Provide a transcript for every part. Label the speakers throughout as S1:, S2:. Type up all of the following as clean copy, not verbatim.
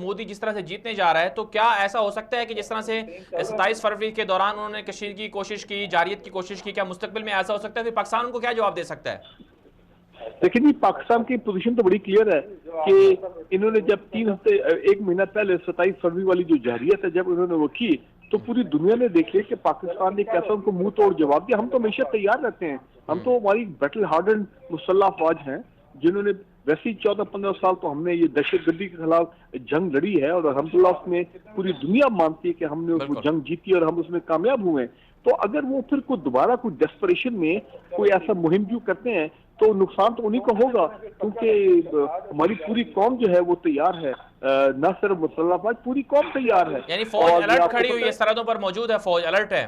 S1: مودی جس طرح سے جیتنے جا رہا ہے تو کیا ایسا ہو سکتا ہے کہ جس طرح سے 27 فروری کے دوران انہوں نے کشید کی کوشش کی، جاریت کی کوشش کی، کیا مستقبل میں ایسا ہو سکتا ہے؟ پھر پاکستان ان کو کیا جواب دے سکتا ہے؟
S2: لیکن یہ پاکستان کی پوزیشن تو بڑی کلیئر ہے کہ انہوں نے جب 3 ہفتے 1 مہینہ پہلے 27 فروری والی جو جارحیت ہے جب انہوں نے وہ کی تو پوری دنیا نے دیکھ لیا کہ پاکستان نے کیسا ان کو منہ توڑ جواب دیا. ہم تو ہمیشہ تیار رہتے ہیں، ہم تو ہماری بیٹل ہارڈنڈ مسلح افواج ہیں جنہوں نے ویسے ہی 14-15 سال تو ہم نے یہ دہشت گردی کے خلاف جنگ لڑی ہے اور الحمدللہ اس میں پوری دنیا مانتی ہے کہ ہم نے وہ
S1: بالکل
S2: جنگ جیتی اور ہم اس میں کامیاب ہوئے ہیں. تو اگر وہ پھر کوئی دوبارہ کوئی ڈیسپریشن میں کوئی ایسا مہم جو کرتے ہیں تو نقصان تو انہی کو ہوگا، کیونکہ ہماری پوری قوم جو ہے وہ تیار ہے، نہ صرف مسلح افواج، پوری قوم تیار ہے.
S1: یعنی فوج
S2: اور یہ
S1: الرٹ
S2: آپ کو
S1: کھڑی ہوئی
S2: پتہ
S1: ہے،
S2: ہے
S1: سرحدوں پر موجود ہے، فوج الرٹ ہے.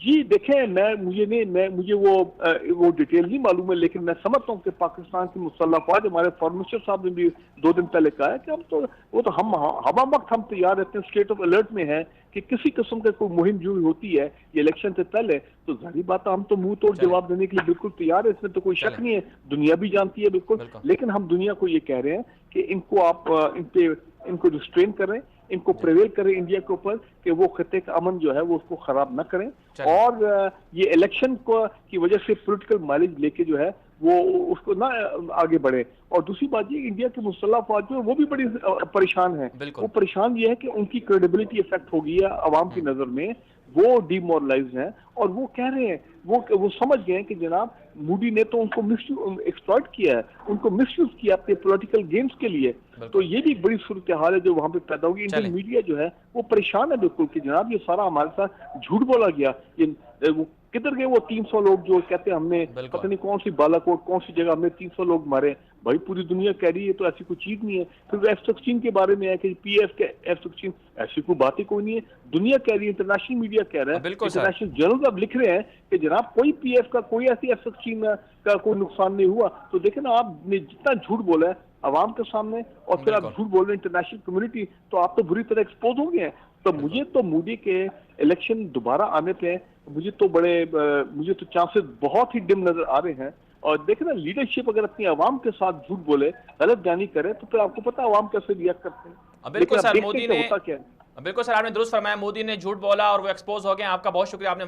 S2: جی دیکھیں مجھے وہ ڈیٹیل نہیں معلوم ہے، لیکن میں سمجھتا ہوں کہ پاکستان کی مسلح افواج، ہمارے فارن منسٹر صاحب نے بھی 2 دن پہلے کہا ہے کہ ہم ہوا وقت ہم تیار رہتے ہیں، اسٹیٹ آف الرٹ میں ہے کہ کسی قسم کا کوئی مہم جو ہوتی ہے یہ الیکشن سے پہلے تو ظاہری بات ہے ہم تو منہ توڑ
S1: چلیں
S2: جواب دینے کے لیے بالکل تیار ہے، اس میں تو کوئی شک
S1: چلیں
S2: نہیں ہے، دنیا بھی جانتی ہے بالکل.
S1: بالکل
S2: لیکن ہم دنیا کو یہ کہہ رہے ہیں کہ ان کو آپ ان کو ریسٹرین کریں، ان کو
S1: جی
S2: پریویل کریں انڈیا کے اوپر کہ وہ خطے کا امن جو ہے وہ اس کو خراب نہ کریں.
S1: چلیں
S2: اور یہ الیکشن کی وجہ سے پولیٹیکل مائلیج لے کے جو ہے وہ اس کو نہ آگے بڑھے. اور دوسری بات یہ انڈیا کی مسلح افواج جو ہے وہ بھی بڑی پریشان ہیں.
S1: بالکل
S2: وہ پریشان یہ ہے کہ ان کی کریڈیبلٹی افیکٹ ہو گئی ہے عوام کی نظر میں، وہ ڈی مورلائز ہیں اور وہ کہہ رہے ہیں وہ سمجھ گئے ہیں کہ جناب مودی نے تو ان کو ایکسپلائٹ کیا ہے، ان کو مس یوز کیا اپنے پولیٹیکل گیمز کے لیے. تو
S1: بالکل
S2: یہ بھی ایک بڑی صورتحال ہے جو وہاں پہ پیدا ہوگی.
S1: چلیں
S2: انڈین میڈیا جو ہے وہ پریشان ہے بالکل کہ جناب یہ سارا ہمارے ساتھ جھوٹ بولا گیا. وہ کدھر گئے وہ 300 لوگ جو کہتے ہیں ہم نے
S1: بالکل
S2: پتہ نہیں کون سی بالا کوٹ کون سی جگہ ہم نے 300 لوگ مارے. بھائی پوری دنیا کہہ رہی ہے تو ایسی کوئی چیز نہیں ہے. پھر F-16 کے بارے میں ہے کہ پی ایف کے F-16 ایسی کوئی بات ہی کوئی نہیں ہے. دنیا کہہ رہی ہے، انٹرنیشنل میڈیا کہہ رہا ہے،
S1: بالکل سر
S2: انٹرنیشنل جرنل اب لکھ رہے ہیں کہ جناب کوئی پی ایف کا کوئی ایسی F-16 کا کوئی نقصان نہیں ہوا. تو دیکھیں نا آپ نے جتنا جھوٹ بولا ہے عوام کے سامنے اور پھر آپ
S1: بالکل
S2: جھوٹ بول رہے ہیں انٹرنیشنل کمیونٹی، تو آپ تو بری طرح ایکسپوز ہو گئے ہیں. تو
S1: بالکل
S2: مجھے تو مودی کے الیکشن دوبارہ آنے پہ مجھے تو چانسز بہت ہی ڈم نظر آ رہے ہیں. اور دیکھیں نا لیڈرشپ اگر اپنی عوام کے ساتھ جھوٹ بولے، غلط بیانی کرے تو پھر آپ کو پتہ عوام کیسے ریئیکٹ کرتے ہیں.
S1: بالکل
S2: لیکن اب
S1: سر
S2: دیکھتے
S1: مودی
S2: ہیں کہ
S1: نے
S2: ہوتا کیا ہے.
S1: بالکل سر آپ نے درست فرمایا، مودی نے جھوٹ بولا اور وہ ایکسپوز ہو گئے. آپ کا بہت شکریہ، آپ نے